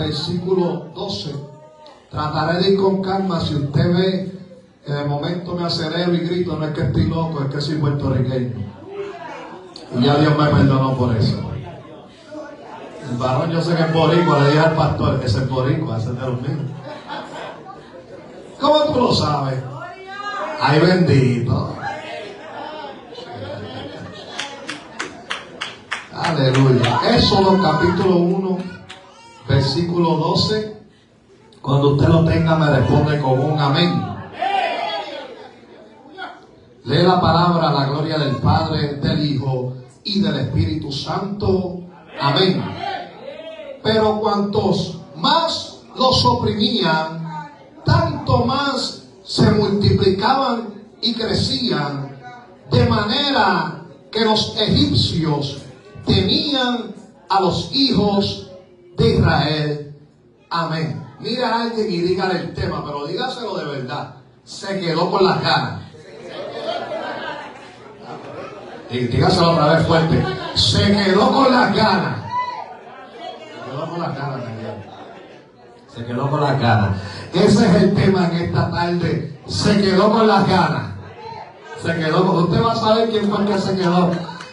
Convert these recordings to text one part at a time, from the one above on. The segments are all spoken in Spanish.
versículo 12. Trataré de ir con calma. Si usted ve que de momento me acelero y grito, no es que estoy loco, es que soy puertorriqueño. Y ya Dios me perdonó por eso. El varón, yo sé que es boricua, le dije al pastor, ese es boricua, ese es de los míos. ¿Cómo tú lo sabes? Ay, bendito. Aleluya. Éxodo capítulo 1, versículo 12. Cuando usted lo tenga, me responde con un amén. Lee la palabra, la gloria del Padre, del Hijo y del Espíritu Santo. Amén. Pero cuantos más los oprimían, tanto más se multiplicaban y crecían, de manera que los egipcios temían a los hijos de Israel. Amén. Mira a alguien y dígale el tema, pero dígaselo de verdad. Se quedó con las ganas. Y dígaselo otra vez fuerte. Se quedó con las ganas. Se quedó con las ganas, Daniel. Se quedó con las ganas. Ese es el tema en esta tarde. Se quedó con las ganas. Se quedó con... Usted va a saber quién fue el que se quedó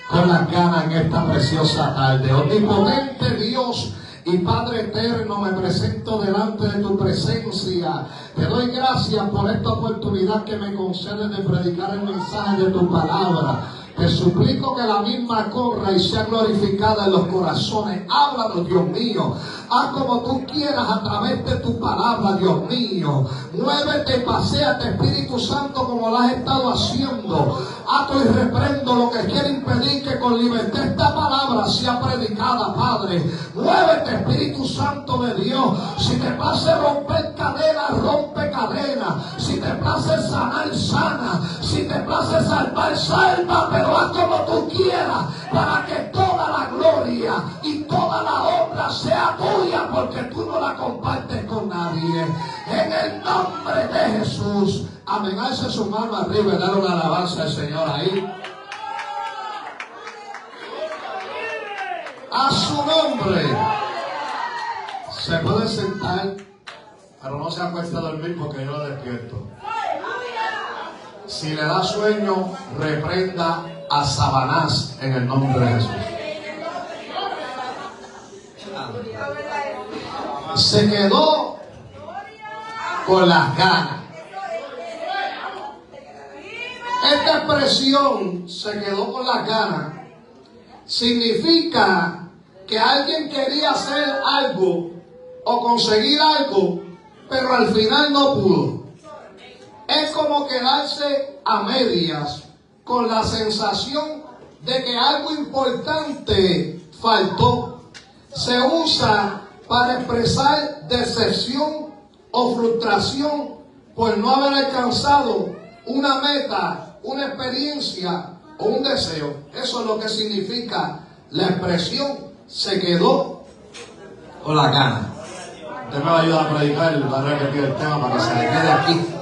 con las ganas en esta preciosa tarde. Omnipotente Dios y Padre eterno, me presento delante de tu presencia. Te doy gracias por esta oportunidad que me concedes de predicar el mensaje de tu palabra. Te suplico que la misma corra y sea glorificada en los corazones. Háblanos, Dios mío. Haz como tú quieras a través de tu palabra, Dios mío. Muévete y paséate, Espíritu Santo, como lo has estado haciendo. Ato y reprendo lo que quiere impedir que con libertad esta palabra sea predicada, Padre. Muévete, Espíritu Santo de Dios. Si te place romper cadenas, rompe cadenas. Si te place sanar, sana. Si te place salvar, salva. Pero haz como tú quieras, para que toda la gloria y toda la honra sea tuya, porque tú no la compartes con nadie. En el nombre de Jesús. Amén. Alce su mano arriba y dale una alabanza al Señor ahí. A su nombre. Se puede sentar, pero no se acueste a dormir porque yo lo despierto. Si le da sueño, reprenda a Satanás en el nombre de Jesús. Se quedó con las ganas. Esta expresión, se quedó con las ganas, significa que alguien quería hacer algo o conseguir algo, pero al final no pudo. Es como quedarse a medias con la sensación de que algo importante faltó. Se usa para expresar decepción o frustración por no haber alcanzado una meta, una experiencia o un deseo. Eso es lo que significa la expresión se quedó con la gana. Usted me va a ayudar a predicar, va a repetir el tema para que se le quede aquí.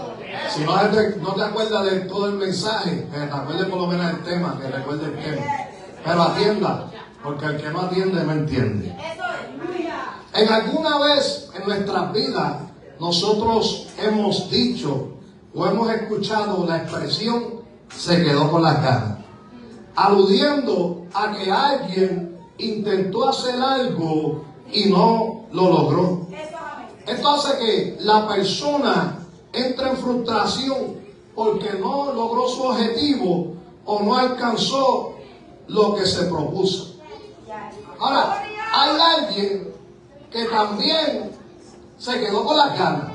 Si no te acuerdas de todo el mensaje, que te acuerdes por lo menos del tema, que recuerde el tema. Pero atienda, porque el que no atiende no entiende. En alguna vez en nuestras vidas, nosotros hemos dicho o hemos escuchado la expresión se quedó con las ganas, aludiendo a que alguien intentó hacer algo y no lo logró. Esto hace que la persona entre en frustración porque no logró su objetivo o no alcanzó lo que se propuso. Ahora, hay alguien que también se quedó con las ganas.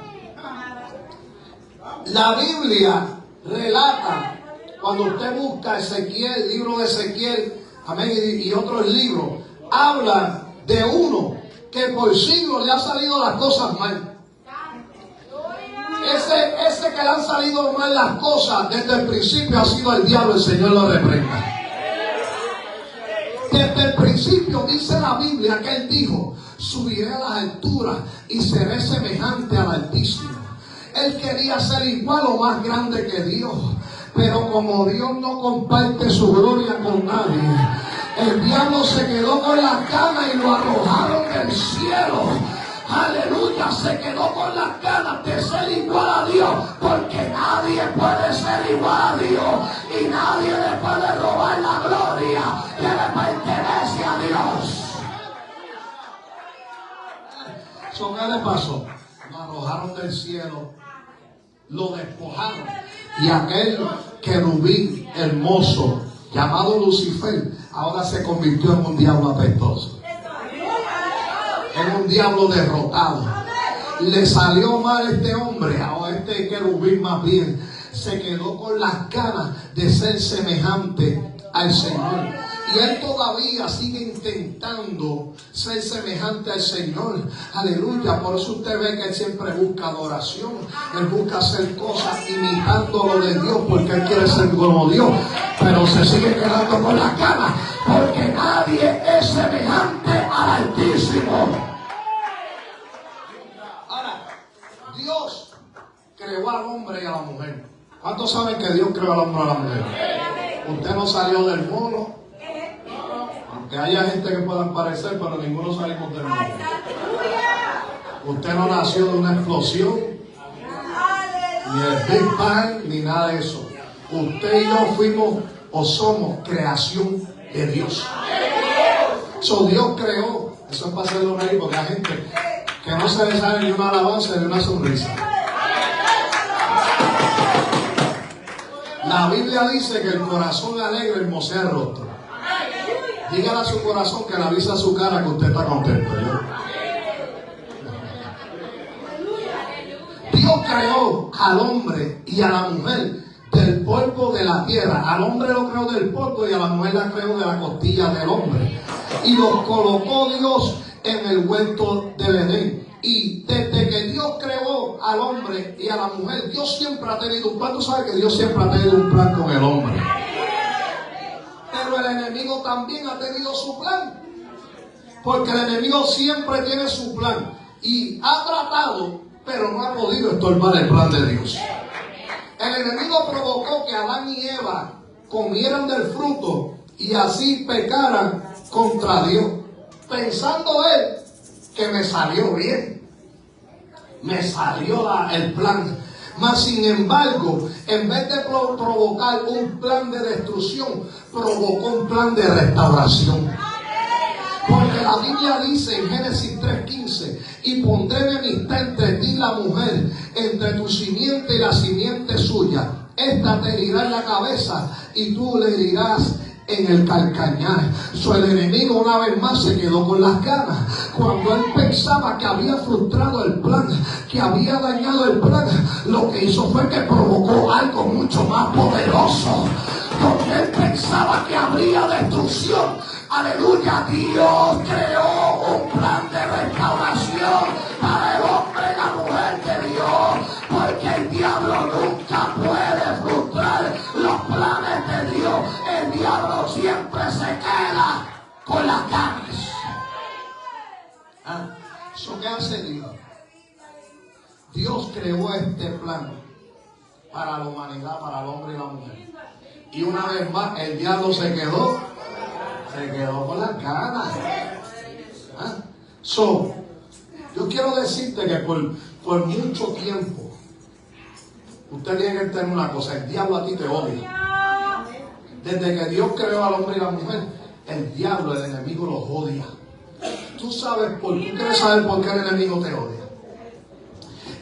La Biblia relata, cuando usted busca Ezequiel, libro de Ezequiel, amén, y otros libros, habla de uno que por siglos le ha salido las cosas mal. Ese que le han salido mal las cosas desde el principio ha sido el diablo. El Señor lo reprenda. Desde el principio dice la Biblia que él dijo: subiré a las alturas y seré semejante al Altísimo. Él quería ser igual o más grande que Dios, pero como Dios no comparte su gloria con nadie, el diablo se quedó con las ganas y lo arrojaron del cielo. aleluya, se quedó con las ganas de ser igual a Dios, porque nadie puede ser igual a Dios y nadie le puede robar la gloria que le pertenece a Dios. ¿Qué le pasó? Lo arrojaron del cielo, lo despojaron, y aquel querubín hermoso llamado Lucifer ahora se convirtió en un diablo apestoso, en un diablo derrotado. Le salió mal este hombre, o este querubín más bien, se quedó con las ganas de ser semejante al Señor. Y él todavía sigue intentando ser semejante al Señor. Aleluya. Por eso usted ve que él siempre busca adoración. Él busca hacer cosas imitando lo de Dios, porque él quiere ser como Dios. Pero se sigue quedando con las ganas, porque nadie es semejante al Altísimo. Ahora, Dios creó al hombre y a la mujer. ¿Cuántos saben que Dios creó al hombre y a la mujer? Usted no salió del mono. Que haya gente que puedan parecer, pero ninguno salimos del mundo. Usted no nació de una explosión, ni el Big Bang, ni nada de eso. Usted y yo fuimos o somos creación de Dios. Dios creó. Eso es para hacerlo reír, porque hay gente que no se le sale ni una alabanza ni una sonrisa. La Biblia dice que el corazón alegre hermosea el rostro. Dígale a su corazón que le avisa a su cara que usted está contento. Dios creó al hombre y a la mujer del polvo de la tierra. Al hombre lo creó del polvo y a la mujer la creó de la costilla del hombre. Y los colocó Dios en el huerto del Edén. Y desde que Dios creó al hombre y a la mujer, Dios siempre ha tenido un plan. ¿Tú sabes que Dios siempre ha tenido un plan con el hombre? Pero el enemigo también ha tenido su plan, porque el enemigo siempre tiene su plan y ha tratado, pero no ha podido estorbar el plan de Dios. El enemigo provocó que Adán y Eva comieran del fruto y así pecaran contra Dios, pensando él que me salió bien, me salió el plan. Mas sin embargo, en vez de provocar un plan de destrucción, provocó un plan de restauración. Porque la Biblia dice en Génesis 3:15: y pondré enemistad entre ti y la mujer, entre tu simiente y la simiente suya. Esta te herirá en la cabeza y tú le herirás en el calcañar. El enemigo una vez más se quedó con las ganas. Cuando él pensaba que había frustrado el plan, que había dañado el plan, lo que hizo fue que provocó algo mucho más poderoso. Donde él pensaba que habría destrucción, aleluya, Dios creó un plan de restauración para el hombre y la mujer de Dios, porque el diablo nunca puede frustrar los planes de Dios. El diablo siempre se queda con las ganas. ¿Qué hace Dios? Dios creó este plan para la humanidad, para el hombre y la mujer. Y una vez más el diablo se quedó con las ganas. Yo quiero decirte que por mucho tiempo usted tiene que entender una cosa: el diablo a ti te odia. Desde que Dios creó al hombre y la mujer, el diablo, el enemigo, los odia. ¿Tú quieres saber por qué el enemigo te odia?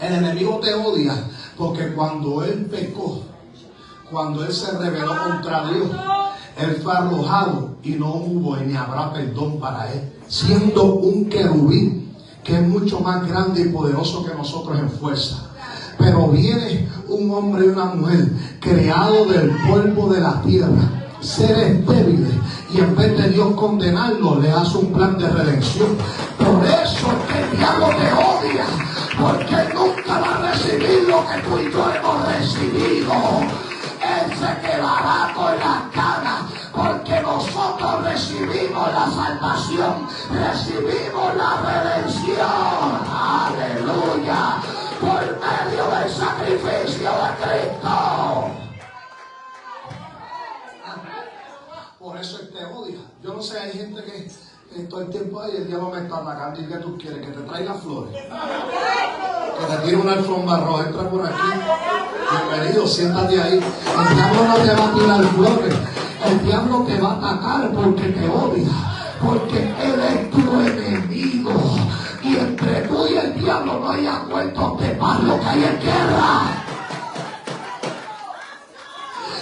El enemigo te odia porque cuando él pecó, cuando él se rebeló contra Dios, él fue arrojado y no hubo ni habrá perdón para él, siendo un querubín que es mucho más grande y poderoso que nosotros en fuerza. Pero viene un hombre y una mujer creado del polvo de la tierra, seres débiles, y en vez de Dios condenarlos, le hace un plan de redención. Por eso es que el diablo te odia, porque él nunca va a recibir lo que tú y yo hemos recibido. Él se quedará con las ganas, porque nosotros recibimos la salvación, recibimos la redención. Aleluya, por medio del sacrificio de Cristo. Por eso él te odia. Yo no sé, hay gente que todo el tiempo, ay, el diablo me está atacando. ¿Y qué tú quieres? ¿Que te traiga flores? Que te tire una alfombra roja. Entra por aquí. Bienvenido, siéntate ahí. El diablo no te va a tirar flores. El diablo te va a atacar porque te odia. Porque él es tu enemigo. Y entre tú y el diablo no hay acuerdos de paz, lo que hay es guerra.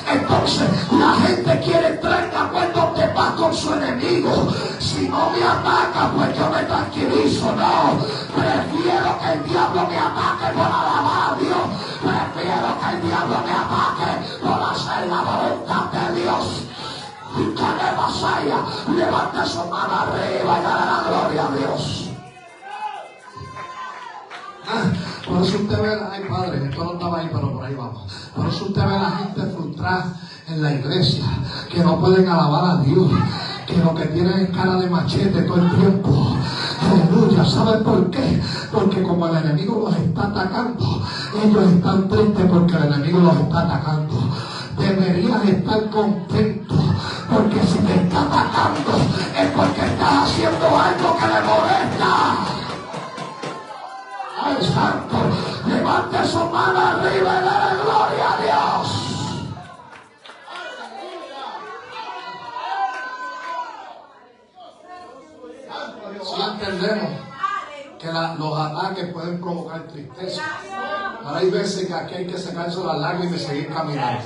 Entonces la gente quiere entrar en acuerdos de paz con su enemigo. Si no me ataca, pues yo me tranquilizo. No, prefiero que el diablo me ataque por alabar a Dios. Prefiero que el diablo me ataque por hacer la voluntad de Dios. Y que le vasalla, levante su mano arriba y dale la gloria a Dios. Por eso usted ve, ay padre, esto no estaba ahí, pero por ahí vamos. Por eso usted ve a la gente frustrada en la iglesia, que no pueden alabar a Dios, que lo que tienen es cara de machete todo el tiempo. Aleluya, ¿saben por qué? Porque como el enemigo los está atacando, ellos están tristes porque el enemigo los está atacando. Deberían estar contentos, porque si te está atacando es porque estás haciendo algo que le molesta. ¡Ay, santo! Levante su mano arriba y dale gloria a Dios. Si entendemos que los ataques pueden provocar tristeza, pero hay veces que aquí hay que sacarse las lágrimas y seguir caminando.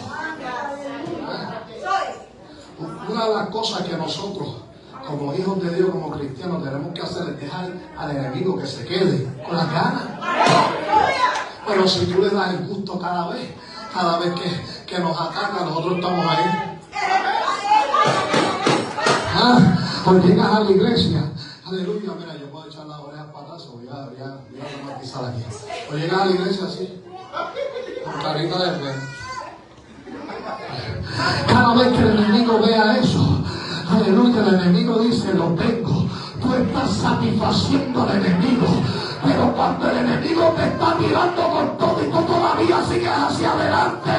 Una de las cosas que nosotros, como hijos de Dios, como cristianos, tenemos que hacer es dejar al enemigo que se quede con las ganas. Pero si tú le das el gusto cada vez que nos ataca, nosotros estamos ahí. Pues llegas a la iglesia, aleluya, mira, yo puedo echar las orejas para atrás, voy a matizar aquí. Pues llegas a la iglesia así, con carita de fe. Cada vez que el enemigo vea eso, aleluya, el enemigo dice, lo tengo. Tú estás satisfaciendo al enemigo, pero cuando el enemigo te está mirando con todo y tú todavía sigues hacia adelante,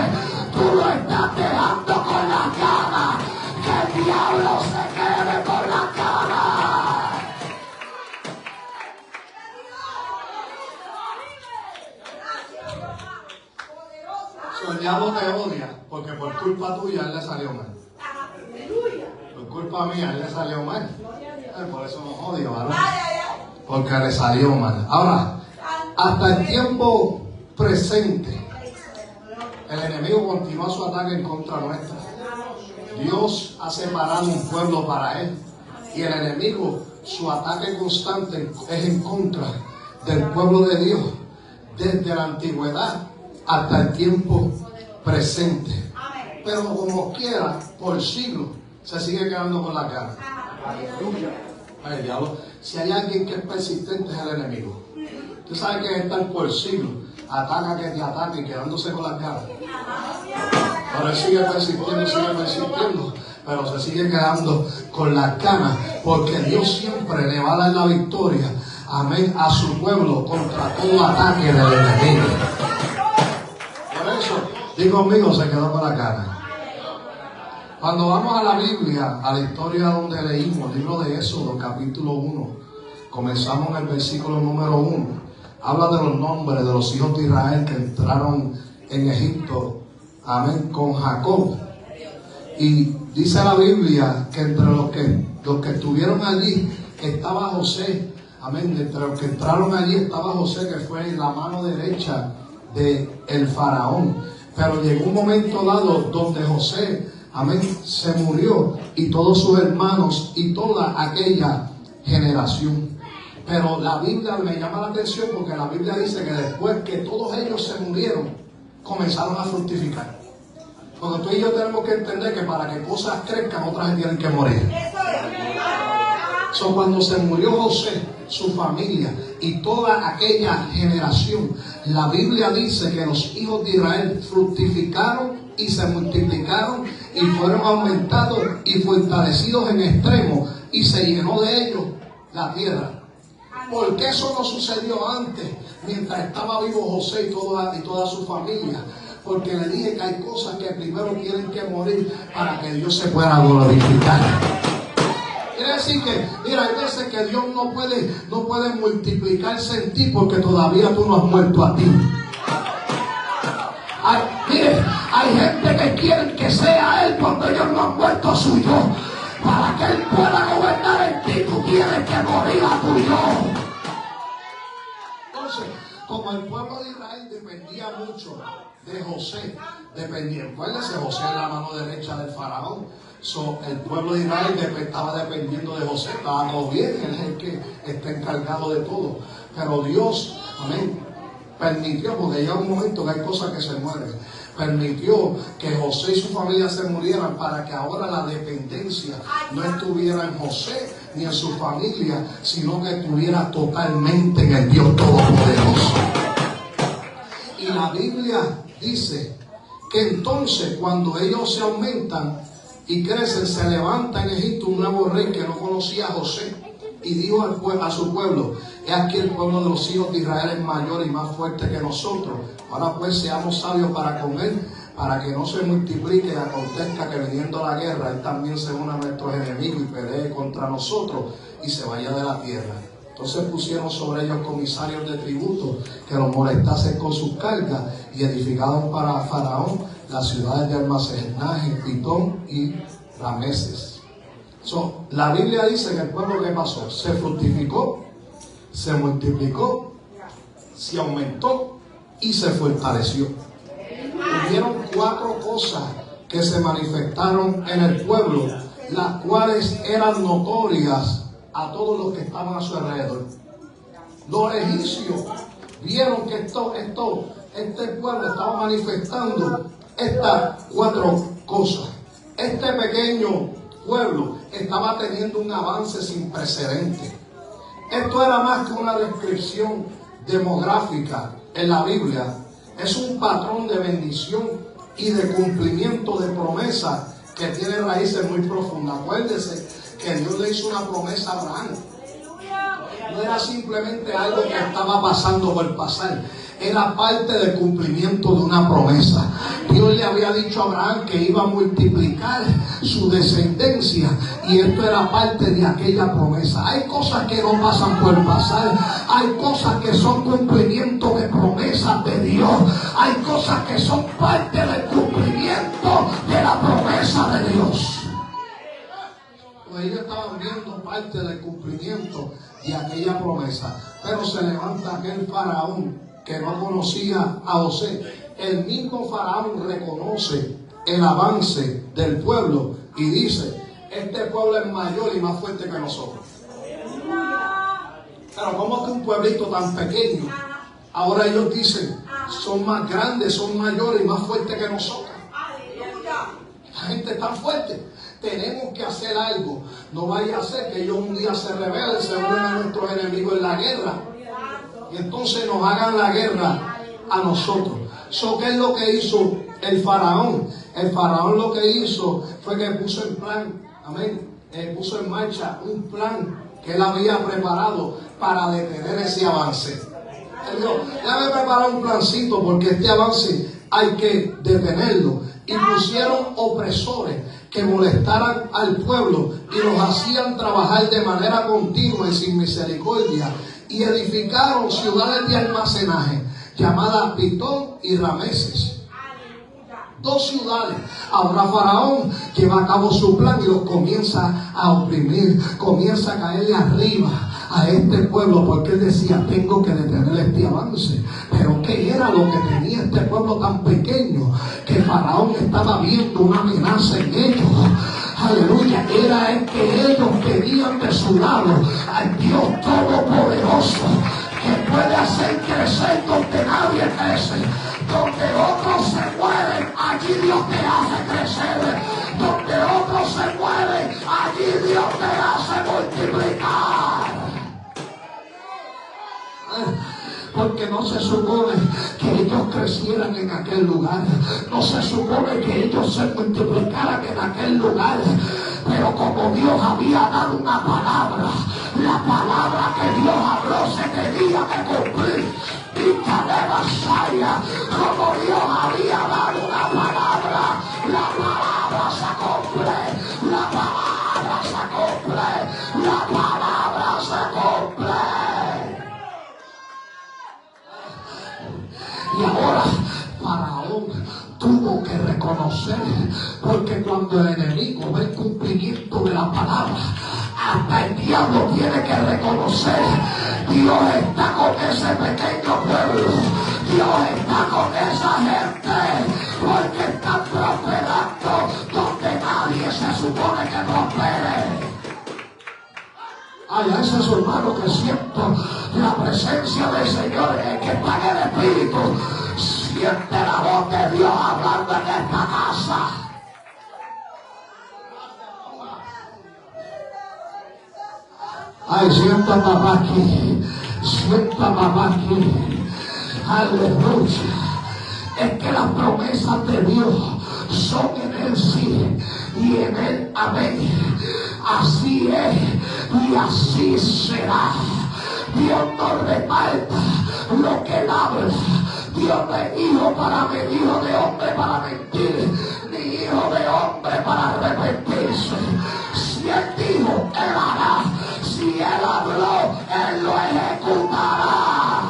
tú lo estás dejando con la cara. Que el diablo se quede con la cara. El diablo te odia porque por culpa tuya él le salió mal. Por culpa mía él le salió mal. Por eso nos odia, ¿verdad? Porque le salió mal. Ahora, hasta el tiempo presente, el enemigo continúa su ataque en contra nuestra. Dios ha separado un pueblo para él. Y el enemigo, su ataque constante es en contra del pueblo de Dios. Desde la antigüedad hasta el tiempo presente. Pero como quiera, por siglos, se sigue quedando con la cara. Ay, diablo. Si hay alguien que es persistente es el enemigo. Tú sabes que estar por siglos, ataca que te ataque, quedándose con la cara. Pero él sigue persistiendo, pero se sigue quedando con la cara, porque Dios siempre le va a dar la victoria, amén, a su pueblo contra todo ataque del enemigo. Por eso, digo conmigo, se quedó con la cara. Cuando vamos a la Biblia, a la historia donde leímos, el libro de Éxodo, capítulo 1, comenzamos en el versículo número 1, habla de los nombres de los hijos de Israel que entraron en Egipto, amén, con Jacob. Y dice la Biblia que entre los que estuvieron allí estaba José, amén, entre los que entraron allí estaba José, que fue la mano derecha del faraón. Pero llegó un momento dado donde José, amén, se murió, y todos sus hermanos y toda aquella generación. Pero la Biblia me llama la atención porque la Biblia dice que después que todos ellos se murieron, comenzaron a fructificar. Porque tú y yo tenemos que entender que para que cosas crezcan, otras tienen que morir. Cuando se murió José, su familia y toda aquella generación, la Biblia dice que los hijos de Israel fructificaron y se multiplicaron y fueron aumentados y fortalecidos en extremo, y se llenó de ellos la tierra. ¿Por qué eso no sucedió antes, mientras estaba vivo José y toda su familia? Porque le dije que hay cosas que primero tienen que morir para que Dios se pueda glorificar. Quiere decir Así que, mira, hay veces que Dios no puede multiplicarse en ti porque todavía tú no has muerto a ti. Mire, hay gente que quiere que sea Él cuando ellos no han muerto a su yo. Para que Él pueda gobernar en ti, tú tienes que morir a tu yo. Entonces, como el pueblo de Israel dependía mucho de José, acuérdense, José es la mano derecha del faraón. El pueblo de Israel estaba dependiendo de José, estaba todo bien, él es el que está encargado de todo. Pero Dios, amén, permitió, porque llega un momento que hay cosas que se mueren, permitió que José y su familia se murieran para que ahora la dependencia no estuviera en José ni en su familia, sino que estuviera totalmente en el Dios Todopoderoso. Y la Biblia dice que entonces cuando ellos se aumentan y crecen, se levanta en Egipto un nuevo rey que no conocía a José y dijo a su pueblo: he aquí el pueblo de los hijos de Israel es mayor y más fuerte que nosotros. Ahora pues seamos sabios para comer, para que no se multiplique y acontezca que viniendo la guerra él también se una a nuestros enemigos y pelee contra nosotros y se vaya de la tierra. Entonces pusieron sobre ellos comisarios de tributo que los molestasen con sus cargas y edificaron para Faraón las ciudades de almacenaje, Pitón y Rameses. La Biblia dice que el pueblo, ¿qué pasó? Se fructificó, se multiplicó, se aumentó y se fortaleció. Hubieron 4 cosas que se manifestaron en el pueblo, las cuales eran notorias a todos los que estaban a su alrededor. Los egipcios vieron que este pueblo estaba manifestando estas 4 cosas. Este pequeño pueblo estaba teniendo un avance sin precedentes. Esto era más que una descripción demográfica en la Biblia. Es un patrón de bendición y de cumplimiento de promesas que tiene raíces muy profundas. Acuérdese que Dios le hizo una promesa a Abraham. No era simplemente algo que estaba pasando por pasar. Era parte del cumplimiento de una promesa. Dios le había dicho a Abraham que iba a multiplicar su descendencia y esto era parte de aquella promesa. Hay cosas que no pasan por pasar. Hay cosas que son cumplimiento de promesas de Dios. Hay cosas que son parte del cumplimiento de la promesa de Dios. Pues ellos estaban viendo parte del cumplimiento de aquella promesa. Pero se levanta aquel faraón que no conocía a José. El mismo faraón reconoce el avance del pueblo y dice: este pueblo es mayor y más fuerte que nosotros. Pero ¿cómo es que un pueblito tan pequeño, ahora ellos dicen, son más grandes, son mayores y más fuertes que nosotros? La gente es tan fuerte. Tenemos que hacer algo. No vaya a ser que ellos un día se rebelen, se unen a nuestros enemigos en la guerra y entonces nos hagan la guerra a nosotros. ¿Qué es lo que hizo el faraón? El faraón lo que hizo fue que puso en plan, puso en marcha un plan que él había preparado para detener ese avance. Él dijo: déjame preparar un plancito porque este avance hay que detenerlo. Y pusieron opresores que molestaran al pueblo y los hacían trabajar de manera continua y sin misericordia. Y edificaron ciudades de almacenaje llamadas Pitón y Rameses. 2 ciudades. Ahora Faraón lleva a cabo su plan y los comienza a oprimir, comienza a caerle arriba a este pueblo, porque él decía: tengo que detener este avance. Pero ¿qué era lo que tenía este pueblo tan pequeño? Que Faraón estaba viendo una amenaza en ellos. Aleluya, era el que ellos tenían de su lado al Dios Todopoderoso, que puede hacer crecer donde nadie crece. Donde otros se mueren, allí Dios te hace crecer. Donde otros se mueren, allí Dios te hace multiplicar. Porque no se supone que ellos crecieran en aquel lugar. No se supone que ellos se multiplicaran en aquel lugar. Pero como Dios había dado una palabra, la palabra que Dios habló se tenía que cumplir. Hija de Masaya, como Dios había dado una palabra, la palabra se cumple, la palabra se cumple, Y ahora Faraón tuvo que reconocer, porque cuando el enemigo ve el cumplimiento de la palabra, hasta el diablo tiene que reconocer: Dios está con ese pequeño pueblo, Dios está con esa gente, porque están prosperando donde nadie se supone que prospere. Ay, a ese es su hermano que siento la presencia del Señor, el que está en el Espíritu. Siente la voz de Dios hablando en esta casa. Ay, siento a papá aquí. Siento a papá aquí. Aleluya. Es que las promesas de Dios son en Él sí y en Él amén. Así es y así será. Dios no reparta lo que Él habla. Dios no es hijo para mentir, hijo de hombre para mentir, ni hijo de hombre para arrepentirse. Si Él dijo, Él hará. Si Él habló, Él lo ejecutará.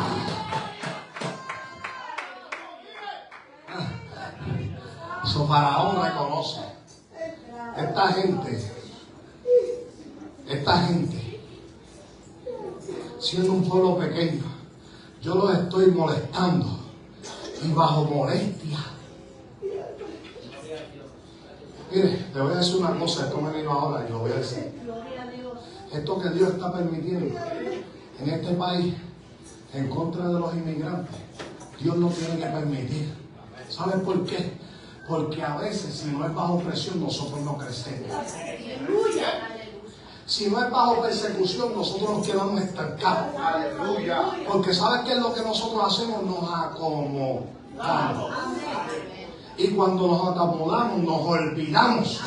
So Faraón reconoce: esta gente, siendo un pueblo pequeño, yo los estoy molestando y bajo molestia. Mire, le voy a decir una cosa, esto me vino ahora y lo voy a decir. Esto que Dios está permitiendo en este país en contra de los inmigrantes, Dios no tiene que permitir. ¿Saben por qué? Porque a veces, si no es bajo presión, nosotros no crecemos. Si no es bajo persecución, nosotros nos quedamos estancados. Porque ¿saben qué es lo que nosotros hacemos? Nos acomodamos. Y cuando nos acomodamos, nos olvidamos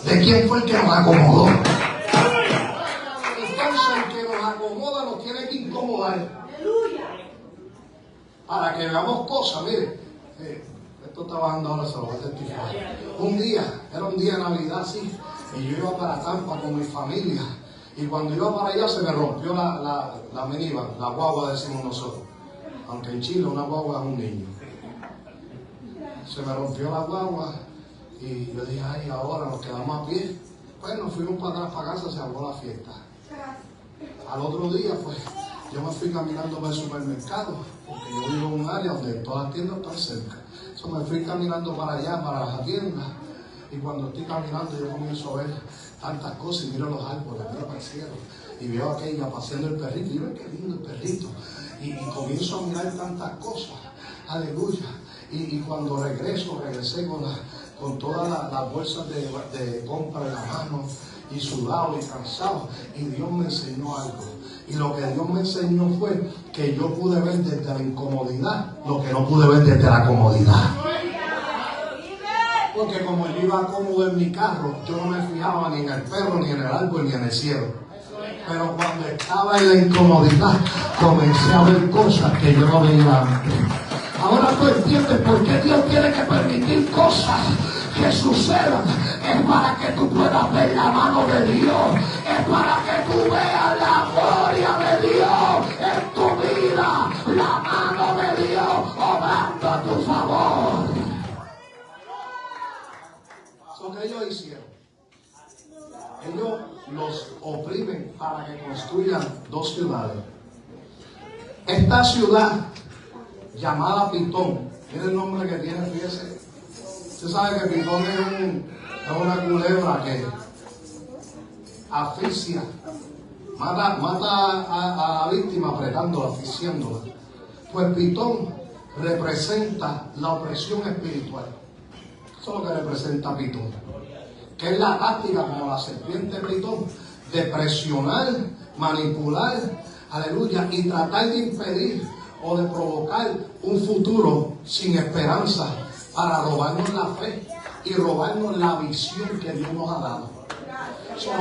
de quién fue el que nos acomodó. Entonces, el que nos acomoda nos tiene que incomodar. Para que veamos cosas, mire. Esto está bajando ahora, se lo voy a testificar. Era un día de Navidad, sí, y yo iba para Tampa con mi familia, y cuando iba para allá se me rompió la minivan, la guagua decimos nosotros, aunque en Chile una guagua es un niño. Se me rompió la guagua, y yo dije, ay, ahora nos quedamos a pie. Pues nos fuimos para atrás para casa, se acabó la fiesta. Al otro día, pues, yo me fui caminando para el supermercado, porque yo vivo en un área donde todas las tiendas están cerca. So, me fui caminando para allá, para las tiendas, y cuando estoy caminando yo comienzo a ver tantas cosas y miro los árboles, miro para el cielo, y veo a aquella paseando el perrito, y veo qué lindo el perrito, y comienzo a mirar tantas cosas, aleluya, y cuando regresé con todas las bolsas de compra en la mano, y sudado y cansado, y Dios me enseñó algo. Y lo que Dios me enseñó fue que yo pude ver desde la incomodidad lo que no pude ver desde la comodidad. Porque como yo iba cómodo en mi carro, yo no me fijaba ni en el perro, ni en el árbol, ni en el cielo. Pero cuando estaba en la incomodidad, comencé a ver cosas que yo no veía antes. Ahora tú entiendes por qué Dios tiene que permitir cosas que sucedan. Es para que tú puedas ver la mano de Dios. Es para que tú veas la gloria de Dios en tu vida. La mano de Dios obrando a tu favor. Eso que ellos hicieron. Ellos los oprimen para que construyan dos ciudades. Esta ciudad llamada Pitón, mira el nombre que tiene, fíjese. Usted sabe que Pitón es una culebra que asfixia, mata a la víctima apretándola, asfixiándola. Pues Pitón representa la opresión espiritual. Eso es lo que representa Pitón, que es la táctica como la serpiente Pitón de presionar, manipular, aleluya, y tratar de impedir o de provocar un futuro sin esperanza para robarnos la fe y robarnos la visión que Dios nos ha dado. So,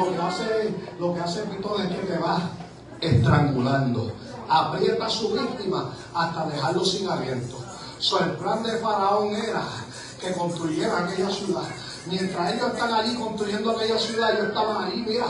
lo que hace Pitón es que te va estrangulando, aprieta a su víctima hasta dejarlo sin aliento. So, el plan de Faraón era que construyeran aquella ciudad. Mientras ellos están allí construyendo aquella ciudad, ellos estaban allí, mira,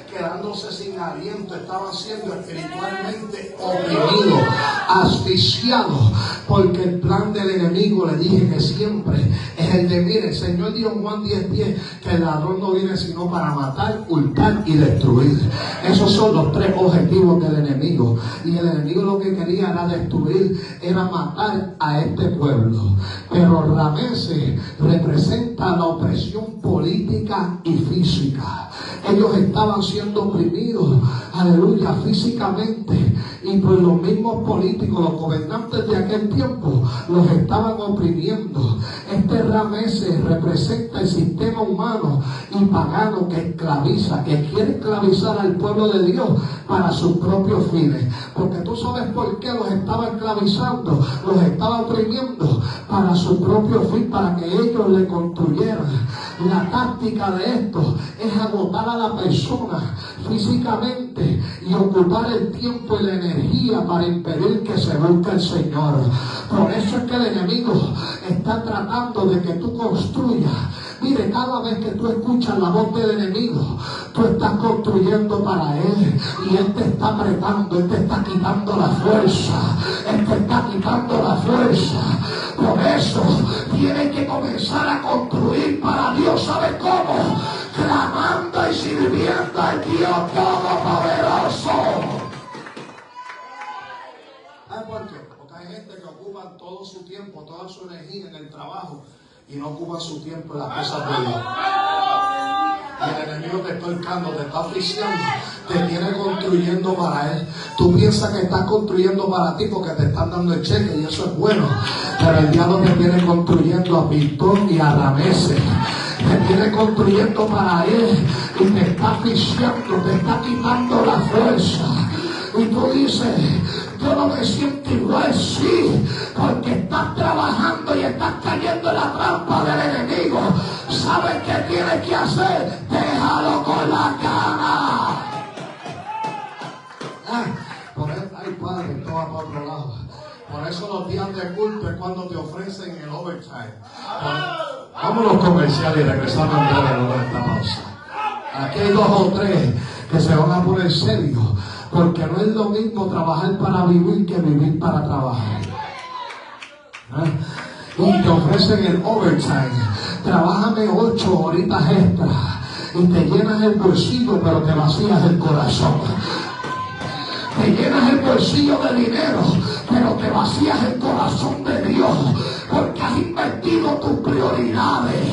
que quedándose sin aliento, estaban siendo espiritualmente oprimidos, asfixiados, porque el plan del enemigo, le dije que siempre es el de, mire, el Señor dijo en Juan 10:10 que el ladrón no viene sino para matar, hurtar y destruir. Esos son los tres objetivos del enemigo, y el enemigo lo que quería era destruir, era matar a este pueblo. Pero Rameses representa la opresión política y física. Ellos estaban siendo oprimidos, aleluya, físicamente, y por los mismos políticos, los gobernantes de aquel tiempo, los estaban oprimiendo. Este Rameses representa el sistema humano y pagano que esclaviza, que quiere esclavizar al pueblo de Dios para sus propios fines. Porque tú sabes por qué los estaba esclavizando, los estaba oprimiendo para su propio fin, para que ellos le construyeran. La táctica de esto es agotar a la persona físicamente y ocupar el tiempo y la energía para impedir que se busque el Señor. Por eso es que el enemigo está tratando de que tú construyas. Mire, cada vez que tú escuchas la voz del enemigo, tú estás construyendo para él, y él te está apretando, él te está quitando la fuerza, él te está quitando la fuerza. Por eso tienes que comenzar a construir para Dios. ¿Sabe cómo? Clamando y sirviendo al Dios Todopoderoso. ¿Sabes por qué? Porque hay gente que ocupa todo su tiempo, toda su energía en el trabajo, y no ocupa su tiempo en las cosas de Dios. Y el enemigo te está ahorcando, te está asfixiando, te tiene construyendo para él. Tú piensas que estás construyendo para ti porque te están dando el cheque, y eso es bueno. Pero el diablo te viene construyendo a Pintón y a Rameses. Te viene construyendo para él y te está asfixiando, te está quitando la fuerza. Y tú dices, yo no me siento igual, sí, porque estás trabajando y estás cayendo en la trampa del enemigo. ¿Sabes qué tienes que hacer? Déjalo con la cara. Ay, Padre, todo va para otro lado. Por eso los días de culto es cuando te ofrecen el overtime. Vámonos comerciales y regresamos en breve luego de esta pausa. Aquí hay 2 o 3 que se van a poner serios, porque no es lo mismo trabajar para vivir que vivir para trabajar. Y te ofrecen el overtime. Trabájame 8 horitas extras y te llenas el bolsillo, pero te vacías el corazón. Te llenas el bolsillo de dinero, pero te vacías el corazón de Dios, porque has invertido tus prioridades.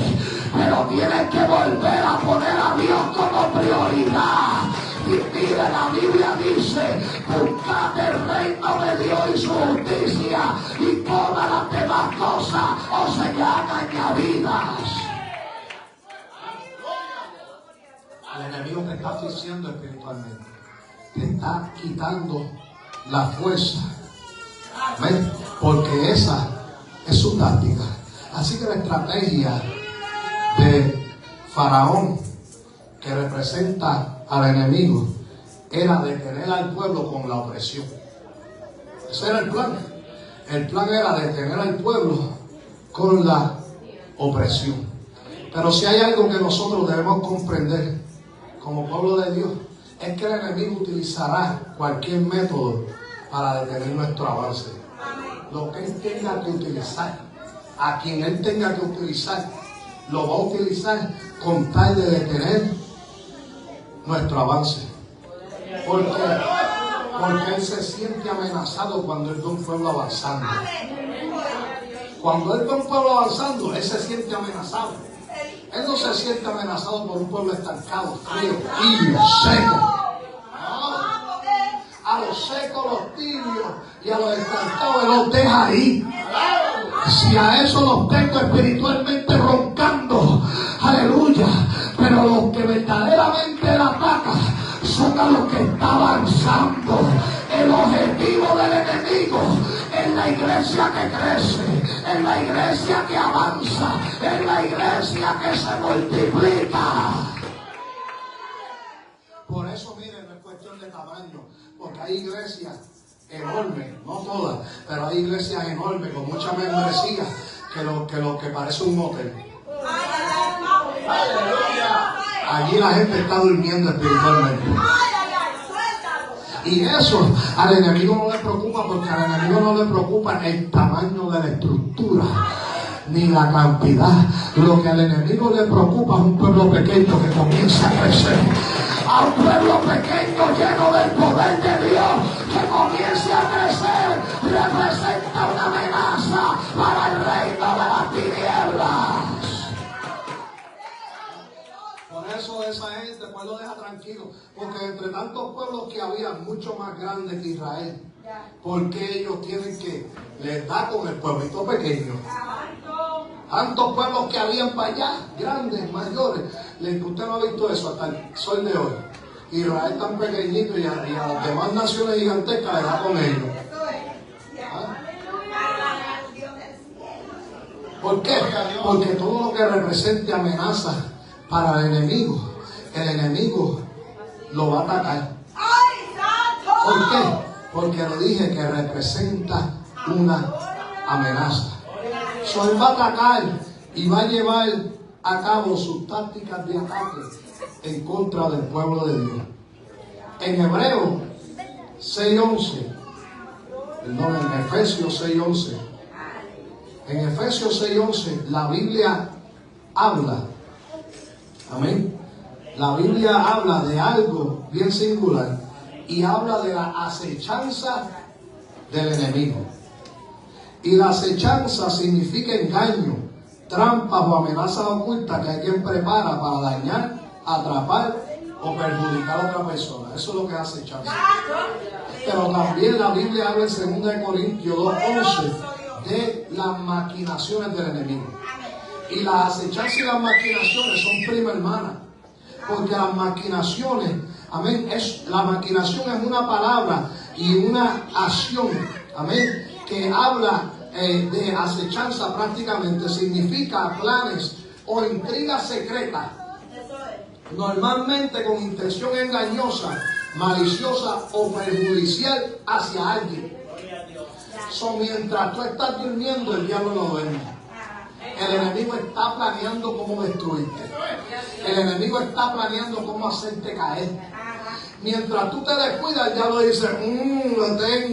Pero tienes que volver a poner a Dios como prioridad. Y mire, la Biblia dice, buscad el reino de Dios y su justicia, y todas las demás cosas os serán añadidas. El enemigo te está asfixiando espiritualmente, te está quitando la fuerza. ¿Ven? Porque esa es su táctica. Así que la estrategia de Faraón, que representa al enemigo, era detener al pueblo con la opresión. Ese era el plan. El plan era detener al pueblo con la opresión. Pero si hay algo que nosotros debemos comprender como pueblo de Dios, es que el enemigo utilizará cualquier método para detener nuestro avance. Lo que él tenga que utilizar, a quien él tenga que utilizar, lo va a utilizar con tal de detener nuestro avance. Porque él se siente amenazado cuando él ve un pueblo avanzando. Cuando él ve un pueblo avanzando, él se siente amenazado. Él no se siente amenazado por un pueblo estancado, frío, tibio, seco. No. A los secos, los tibios y a los estancados él los deja ahí. Si a eso los tengo espiritualmente roncando, aleluya. Pero los que verdaderamente la atacan son a los que están avanzando. El objetivo del enemigo es la iglesia que crece, es la iglesia que avanza, es la iglesia que se multiplica. Por eso, miren, no es cuestión de tamaño, porque hay iglesias enormes, no todas, pero hay iglesias enormes con mucha membresía que lo que parece un motel. Allí la gente está durmiendo espiritualmente. Y eso al enemigo no le preocupa, porque al enemigo no le preocupa el tamaño de la estructura ni la cantidad. Lo que al enemigo le preocupa es un pueblo pequeño que comienza a crecer. A un pueblo pequeño lleno del poder de Dios que comience a crecer representa una amenaza para el reino de las tinieblas. Por eso esa gente pues lo deja tranquilo, porque entre tantos pueblos que había, mucho más grandes que Israel, porque ellos tienen que les da con el pueblito pequeño. Tantos pueblos que habían para allá, grandes, mayores. Usted no ha visto eso hasta el sol de hoy. Israel tan pequeñito y a las demás naciones gigantescas le da con ellos. ¿Ah? ¿Por qué? Porque todo lo que represente amenaza para el enemigo lo va a atacar. ¿Por qué? Porque le dije que representa una amenaza. Él va a atacar y va a llevar a cabo sus tácticas de ataque en contra del pueblo de Dios. En Hebreos 6:11, perdón, en Efesios 6:11, en Efesios 6:11 la Biblia habla, amén, la Biblia habla de algo bien singular y habla de la acechanza del enemigo. Y la acechanza significa engaño, trampas o amenazas ocultas que alguien prepara para dañar, atrapar o perjudicar a otra persona. Eso es lo que es acechanza. Pero también la Biblia habla en 2 Corintios 2:11 de las maquinaciones del enemigo. Y las acechanzas y las maquinaciones son prima hermana. Porque las maquinaciones, amén, la maquinación es una palabra y una acción, amén, que habla de acechanza prácticamente, significa planes o intrigas secretas, normalmente con intención engañosa, maliciosa o perjudicial hacia alguien. Mientras tú estás durmiendo, el diablo no duerme. El enemigo está planeando cómo destruirte. El enemigo está planeando cómo hacerte caer. Mientras tú te descuidas, el diablo dice,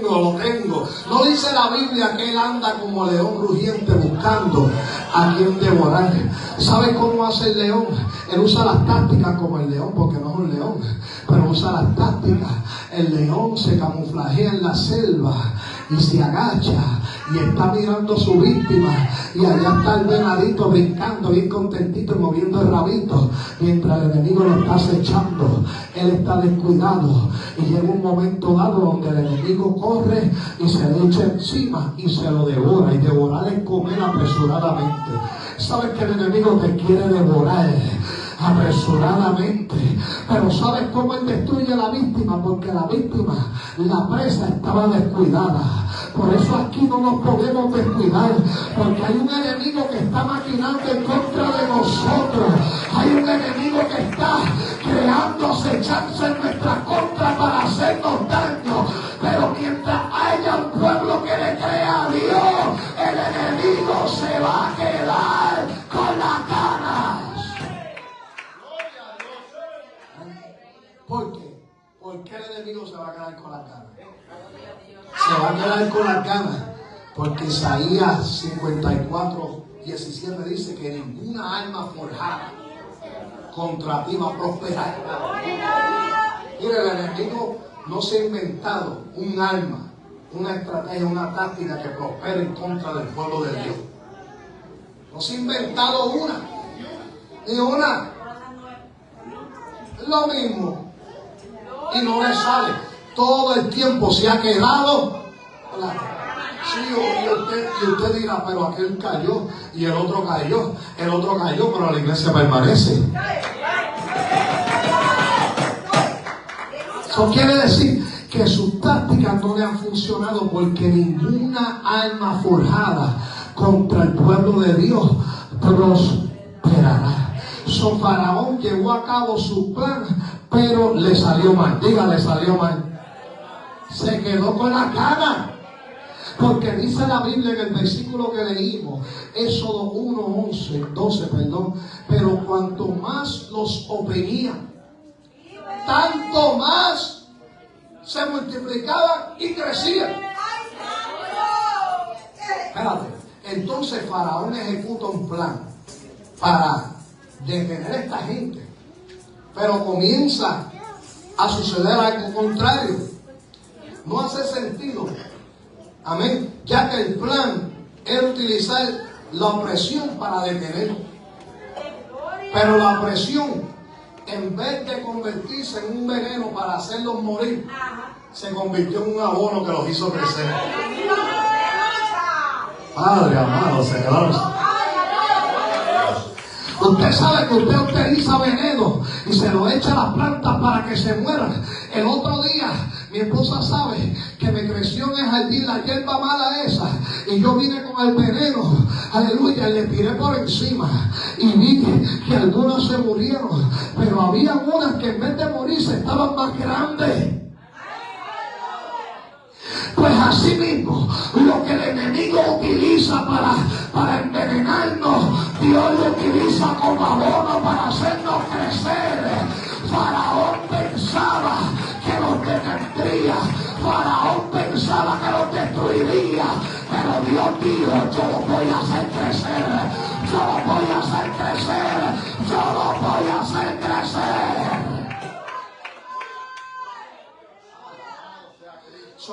lo tengo. No dice la Biblia que él anda como león rugiente buscando a quien devorar. ¿Sabe cómo hace el león? Él usa las tácticas como el león, porque no es un león, pero usa las tácticas. El león se camuflajea en la selva y se agacha y está mirando a su víctima, y allá está el venadito brincando bien contentito y moviendo el rabito mientras el enemigo lo está acechando. Él está descuidado y llega un momento dado donde el enemigo corre y se le echa encima y se lo devora, y devorar es comer apresuradamente. ¿Sabes que el enemigo te quiere devorar apresuradamente? Pero ¿sabes cómo él destruye a la víctima? Porque la víctima, la presa, estaba descuidada. Por eso aquí no nos podemos descuidar, porque hay un enemigo que está maquinando en contra de nosotros. Hay un enemigo que está creando acechanza en nuestra contra para hacernos daño. Pero mientras haya un pueblo que le crea a Dios, el enemigo se va a quedar con las ganas. ¿Por qué? ¿Por qué el enemigo se va a quedar con las ganas? Se va a quedar con las ganas porque Isaías 54:17 dice que ninguna arma forjada contra ti va a prosperar. Mira, el enemigo no se ha inventado un arma, una estrategia, una táctica que prospere en contra del pueblo de Dios. No se ha inventado una, ni una. Es lo mismo. Y no le sale. Todo el tiempo se ha quedado. Sí, y usted dirá, pero aquel cayó y el otro cayó, pero la iglesia permanece. Eso quiere decir que sus tácticas no le han funcionado, porque ninguna arma forjada contra el pueblo de Dios prosperará. Faraón llevó a cabo su plan, pero le salió mal. Dígale, salió mal. Se quedó con la cara. Porque dice la Biblia en el versículo que leímos, Éxodo 12, pero cuanto más los oprimían, tanto más se multiplicaban y crecían. Espérate. Entonces Faraón ejecuta un plan para detener a esta gente, pero comienza a suceder algo contrario. No hace sentido, amén, ya que el plan era utilizar la opresión para detener, pero la opresión, en vez de convertirse en un veneno para hacerlos morir, se convirtió en un abono que los hizo crecer. Padre amado, se quedaron. Usted sabe que usted utiliza veneno y se lo echa a las plantas para que se mueran. El otro día, mi esposa sabe que me creció en el jardín la hierba mala esa, y yo vine con el veneno, aleluya, y le tiré por encima y vi que algunos se murieron, pero había unas que en vez de morirse estaban más grandes. Pues así mismo, lo que el enemigo utiliza para envenenarnos, Dios lo utiliza como abono para hacernos crecer. Faraón pensaba que los detendría, Faraón pensaba que los destruiría, pero Dios dijo: yo los voy a hacer crecer, yo los voy a hacer crecer, yo los voy a hacer crecer.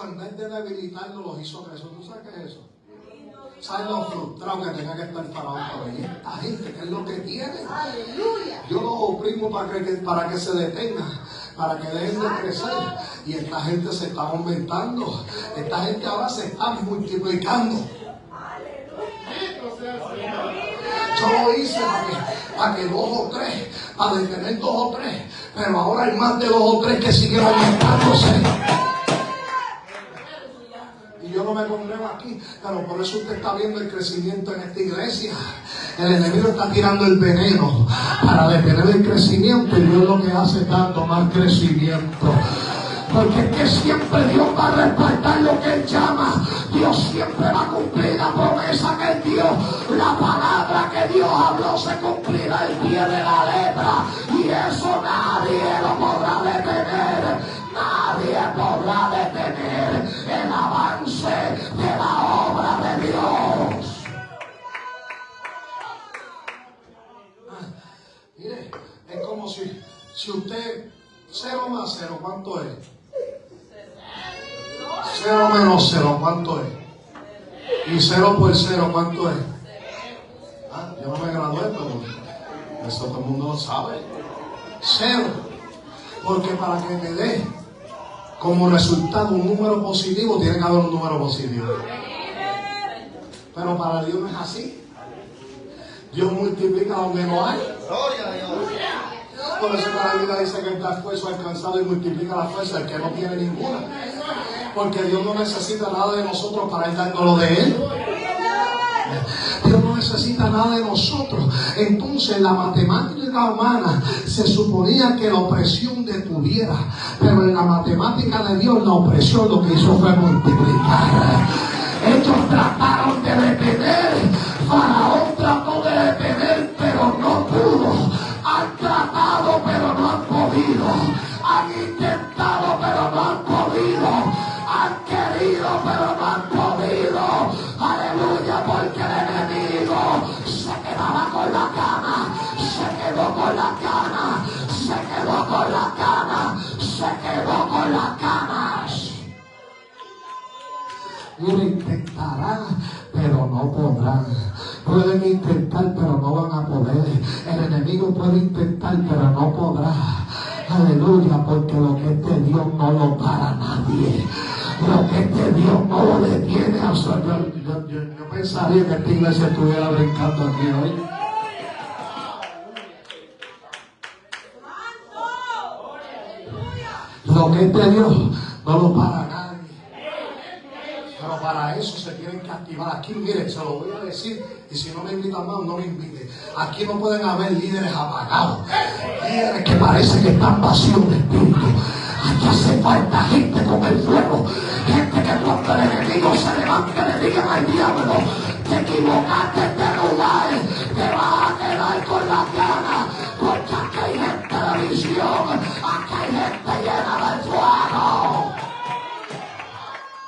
En vez de debilitarlo, los hizo crecer. ¿Tú sabes qué es eso? ¿Sabes lo frustrado que tenga que estar Faraón por ahí? Esta gente, ¿qué es lo que tiene? Yo los oprimo para que se detenga, para que dejen de crecer. Y esta gente se está aumentando. Esta gente ahora se está multiplicando. Yo lo hice para que 2 o 3, para detener 2 o 3. Pero ahora hay más de 2 o 3 que siguen aumentándose. Yo no me congrego aquí, pero por eso usted está viendo el crecimiento en esta iglesia. El enemigo está tirando el veneno para detener el crecimiento, y Dios lo que hace es dando más crecimiento. Porque es que siempre Dios va a respaldar lo que Él llama. Dios siempre va a cumplir la promesa que Él dio. La palabra que Dios habló se cumplirá al pie de la letra. Y eso nadie lo podrá detener. Nadie podrá detener el avance de la obra de Dios. Mire, es como si usted, 0 más 0, ¿cuánto es? 0 menos 0, ¿cuánto es? Y 0 por 0, ¿cuánto es? Yo no me gradué, pero eso todo el mundo lo sabe. 0. Porque para que me dé como resultado un número positivo, tiene que haber un número positivo. Pero para Dios no es así. Dios multiplica donde no hay. Por eso la Biblia dice que el da esfuerzo alcanzado y multiplica la fuerza, el que no tiene ninguna. Porque Dios no necesita nada de nosotros para ir dándolo de Él. Dios no necesita nada de nosotros. Entonces la matemática humana se suponía que la opresión detuviera, pero en la matemática de Dios la opresión lo que hizo fue multiplicar. Ellos trataron de detener, Faraón trató de detener, pero no pudo. Han tratado, pero no han podido. Han intentado, pero no han podido. Han querido, pero no han podido. Aleluya, porque el enemigo se quedaba con la cana, se quedó con la cana, se quedó con la cana, se quedó con las canas. Lo intentarán, pero no podrán. Pueden intentar, pero no van a poder. El enemigo puede intentar, pero no podrá. Aleluya, porque lo que es de Dios no lo para nadie. Lo que es de Dios no lo detiene a su... Yo pensaría que esta iglesia estuviera brincando aquí hoy. Lo que es de Dios no lo para nadie. Pero para eso se tienen que activar. Aquí, mire, se lo voy a decir, y si no me invitan más, no me inviten. Aquí no pueden haber líderes apagados, líderes que parece que están vacíos de espíritu. Aquí hace falta gente con el fuego. Gente que cuando el enemigo se levante le digan al diablo: te equivocaste de lugar, te vas a quedar con la gana. Porque aquí hay gente de visión, aquí hay gente llena del fuego.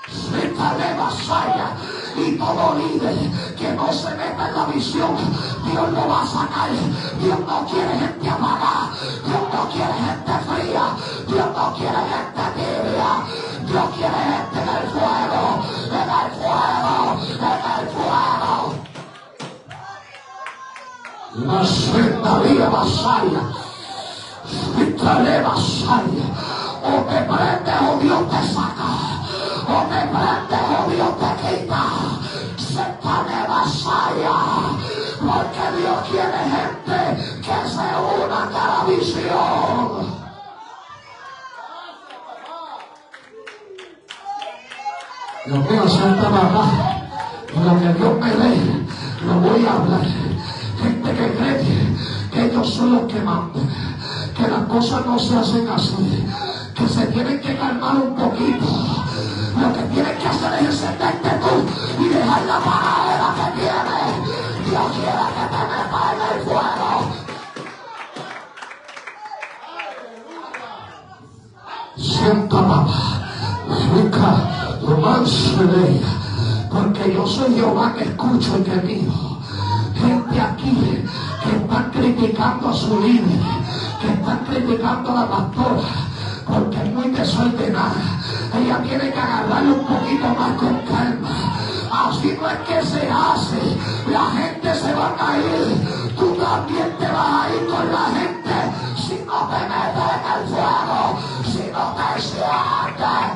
Suéltale vasalla. Y todo líder que no se meta en la visión, Dios lo va a sacar. Dios no quiere gente apagada, Dios no quiere gente fría, Dios no quiere gente tibia. Dios quiere gente en el fuego, en el fuego, en el fuego. La suéltale vasalla. Suéltale vasalla. O te prende o Dios te saca. O te prende o Dios te quita. Suéltale vasalla. Porque Dios quiere gente que se una a la visión. Dios mío, Santa Mamá, lo que Dios me dé, lo voy a hablar. Gente que cree que ellos son los que mandan, que las cosas no se hacen así, que se tienen que calmar un poquito. Lo que tienes que hacer es encenderte tú y dejar la paradera que tienes. Dios quiere que te metas en el fuego. Siento, mamá, nunca lo manseré, porque yo soy Jehová que escucho y que miro. Gente aquí que están criticando a su líder, que están criticando a la pastora, porque es muy desordenada. Ella tiene que agarrarle un poquito más con calma. Así no es que se hace. La gente se va a ir. Tú también te vas a ir con la gente si no te metes en el fuego, si no te sientes.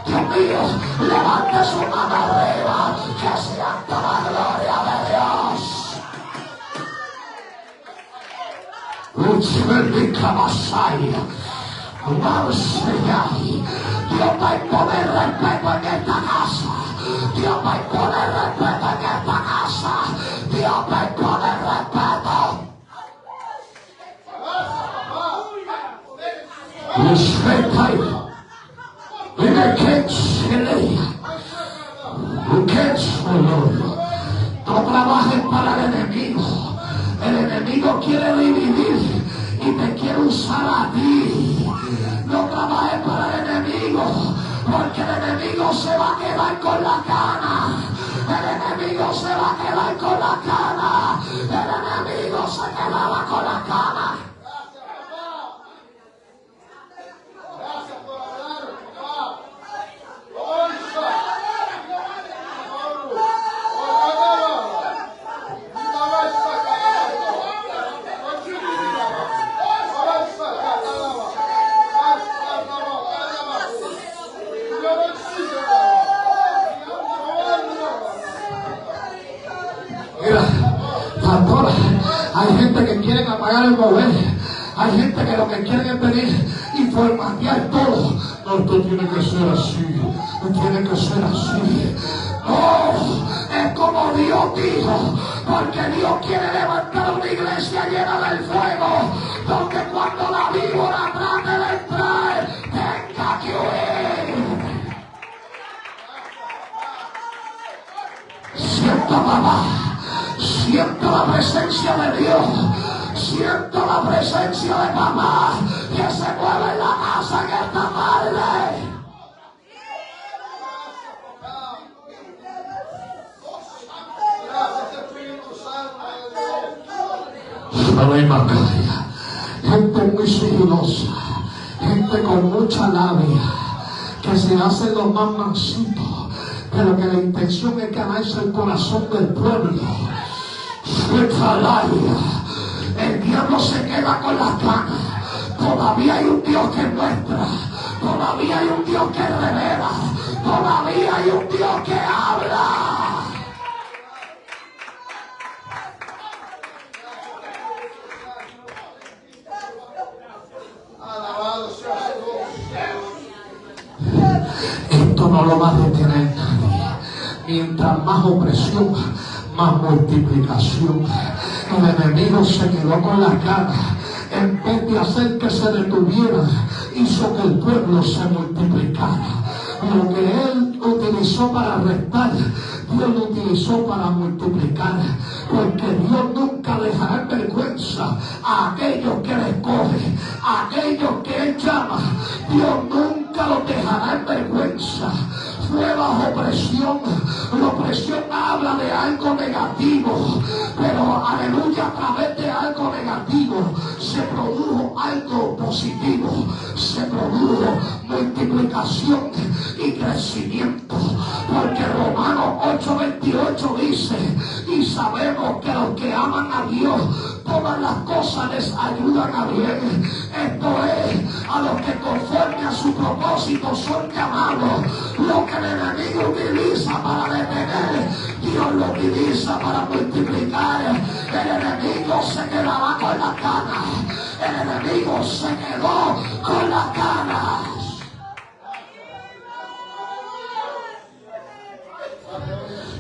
Dios mío, levante su mano arriba, que sienta la gloria de Dios. Uchelica Masaya, Marsellay. Dios va a imponer respeto en esta casa. Dios va a imponer respeto en esta casa. Dios va a imponer respeto. Respeta. Mire que se leía. Que solo. No trabajes para el enemigo. El enemigo quiere dividir y te quiere usar a ti. No trabajes para el enemigo, porque el enemigo se va a quedar con la cana. El enemigo se va a quedar con la cana. El enemigo se quedaba con la cana. Pastora, hay gente que quiere apagar el mover. Hay gente que lo que quieren es venir y formatear todo. No, esto tiene que ser así. No tiene que ser así. No, es como Dios dijo. Porque Dios quiere levantar una iglesia llena del fuego. Donde cuando la víbora trate de entrar, tenga que huir. Siento, mamá. Siento la presencia de Dios. Siento la presencia de mamá que se mueve en la casa en esta tarde. Gente muy sigilosa, gente con mucha labia, que se hacen los más mansitos, pero que la intención es ganarse el corazón del pueblo. El diablo se queda con las ganas. Todavía hay un Dios que muestra. Todavía hay un Dios que revela. Todavía hay un Dios que habla. Esto no lo va a detener nadie. Mientras más opresión, más multiplicación. El enemigo se quedó con las ganas. en vez de hacer que se detuviera, hizo que el pueblo se multiplicara. Lo que Él utilizó para restar, Dios lo utilizó para multiplicar. Porque Dios nunca dejará en vergüenza a aquellos que le escoge, a aquellos que Él llama. Dios nunca los dejará en vergüenza. Fue bajo presión. La opresión habla de algo negativo, pero aleluya, a través de algo negativo se produjo algo positivo, se produjo multiplicación y crecimiento. Porque Romanos 8:28 dice: y sabemos que los que aman a Dios, todas las cosas les ayudan a bien. Esto es, a los que conforme a su propósito son llamados. Lo que el enemigo utiliza para detener, Dios lo utiliza para multiplicar. El enemigo se quedará con la cana. El enemigo se quedó con la cana.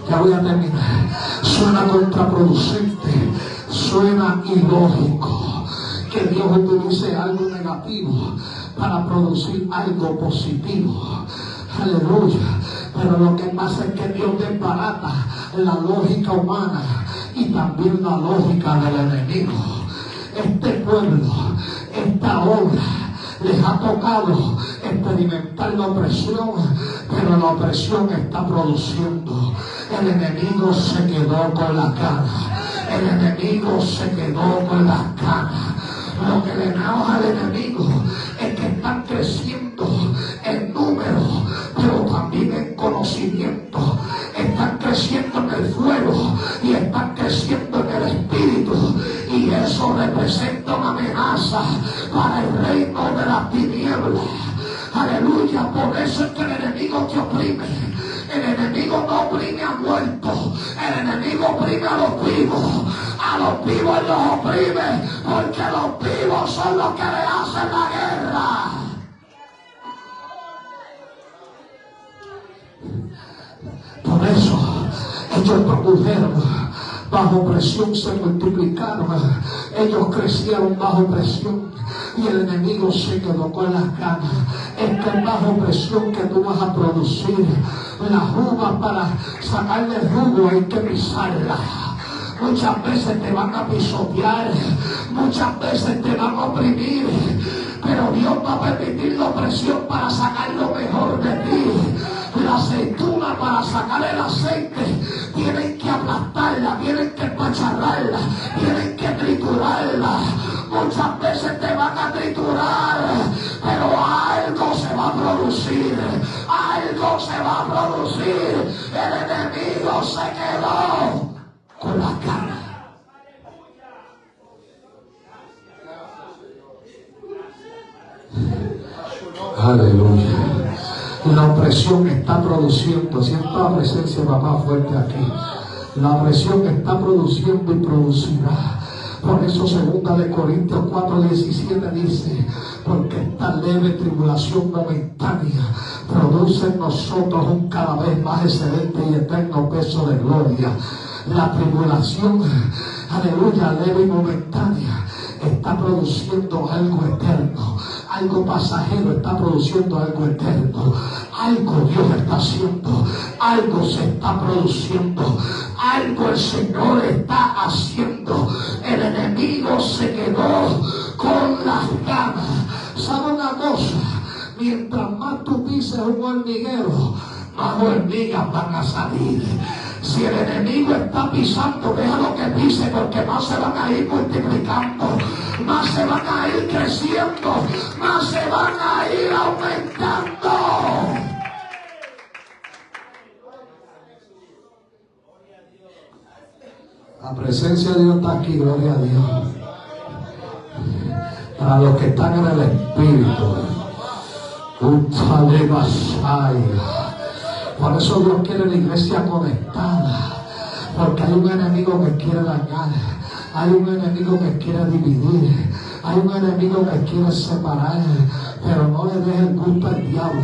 Ya voy a terminar. Suena contraproducente, suena ilógico que Dios utilice algo negativo para producir algo positivo. Aleluya. Pero lo que pasa es que Dios desbarata la lógica humana y también la lógica del enemigo. Este pueblo, esta obra, les ha tocado experimentar la opresión, pero la opresión está produciendo. El enemigo se quedó con la cara. El enemigo se quedó con la cara. Lo que le enoja al enemigo es que están creciendo en número, pero también en conocimiento. Están creciendo en el fuego y están creciendo en el espíritu. Y eso representa una amenaza para el reino de las tinieblas. Aleluya, por eso es que el enemigo te oprime. El enemigo no oprime a muertos, el enemigo oprime a los vivos. A los vivos los oprime, porque los vivos son los que le hacen la guerra. Por eso ellos produjeron. Bajo presión se multiplicaron. Ellos crecieron bajo presión y el enemigo se quedó con las ganas. Es que bajo presión que tú vas a producir las uvas. Para sacarle el jugo hay que pisarla. Muchas veces te van a pisotear, muchas veces te van a oprimir, pero Dios va a permitir la opresión para sacar lo mejor de ti. La aceituna, para sacar el aceite, tienen que aplastarla, tienen que espacharrarla, tienen que triturarla. Muchas veces te van a triturar, pero algo se va a producir, algo se va a producir. El enemigo se quedó con la cara. Aleluya. La opresión está produciendo, siento la presencia de papá fuerte aquí. La opresión está produciendo y producirá. Por eso 2 de Corintios 4:17 dice: porque esta leve tribulación momentánea produce en nosotros un cada vez más excelente y eterno peso de gloria. La tribulación, aleluya, leve y momentánea, está produciendo algo eterno. Algo pasajero está produciendo algo eterno. Algo Dios está haciendo. Algo se está produciendo. Algo el Señor está haciendo. El enemigo se quedó con las ganas. ¿Sabe una cosa? Mientras más tú pises un hormiguero, más hormigas van a salir. Si el enemigo está pisando, déjalo que pise, porque más se van a ir multiplicando, más se van a ir creciendo, más se van a ir aumentando. La presencia de Dios está aquí, gloria a Dios. Para los que están en el Espíritu, por eso Dios quiere la iglesia conectada, porque hay un enemigo que quiere dañar, hay un enemigo que quiere dividir, hay un enemigo que quiere separar, pero no le deje el gusto al diablo.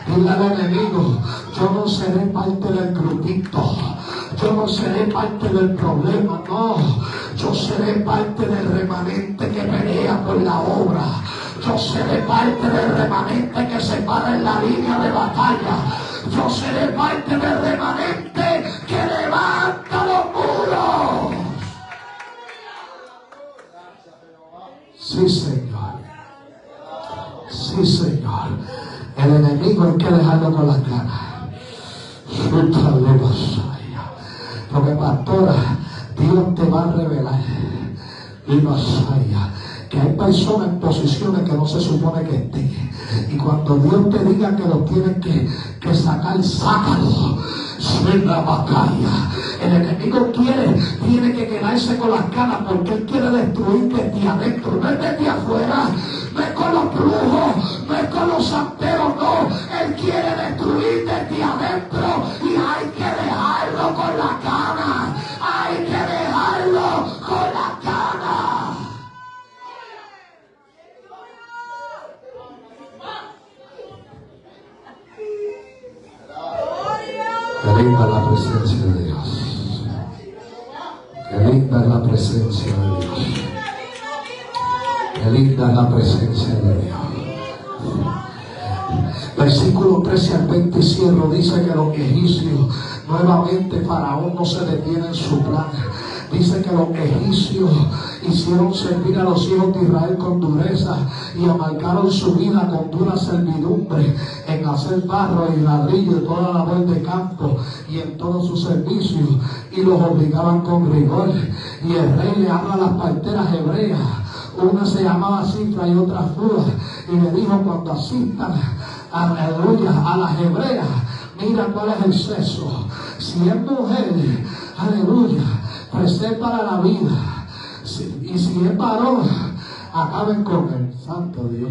Dile al enemigo, yo no seré parte del grupito. Yo no seré parte del problema, no. Yo seré parte del remanente que pelea por la obra. Yo seré parte del remanente que se para en la línea de batalla. Yo seré parte del remanente que levanta los muros. Sí, Señor. Sí, Señor. El enemigo hay que dejarlo con las ganas. Porque, pastora, Dios te va a revelar que hay personas en posiciones que no se supone que estén. Y cuando Dios te diga que los tienes que sacar, sácalo. Sin la batalla. El enemigo tiene que quedarse con las ganas porque él quiere destruirte desde adentro, no es desde afuera. No es con los brujos, no es con los santeros, no. Él quiere destruir desde adentro y hay que dejarlo con la gana. Hay que dejarlo con la gana. Qué linda es la presencia de Dios. Qué linda es la presencia de Dios. Qué linda es la presencia de Dios. Versículo 13 al 20 cierro, dice que los egipcios, nuevamente Faraón no se detiene en su plan. Dice que los egipcios hicieron servir a los hijos de Israel con dureza y amargaron su vida con dura servidumbre en hacer barro y ladrillo y toda labor de campo y en todo su servicio, y los obligaban con rigor. Y el rey le habla a las parteras hebreas, una se llamaba Cifra y otra Fua, y le dijo: cuando asistan, aleluya, a las hebreas, mira cuál es el sexo. Si es mujer, aleluya, presérvala la vida. Y si es varón, acaben con él. Santo Dios.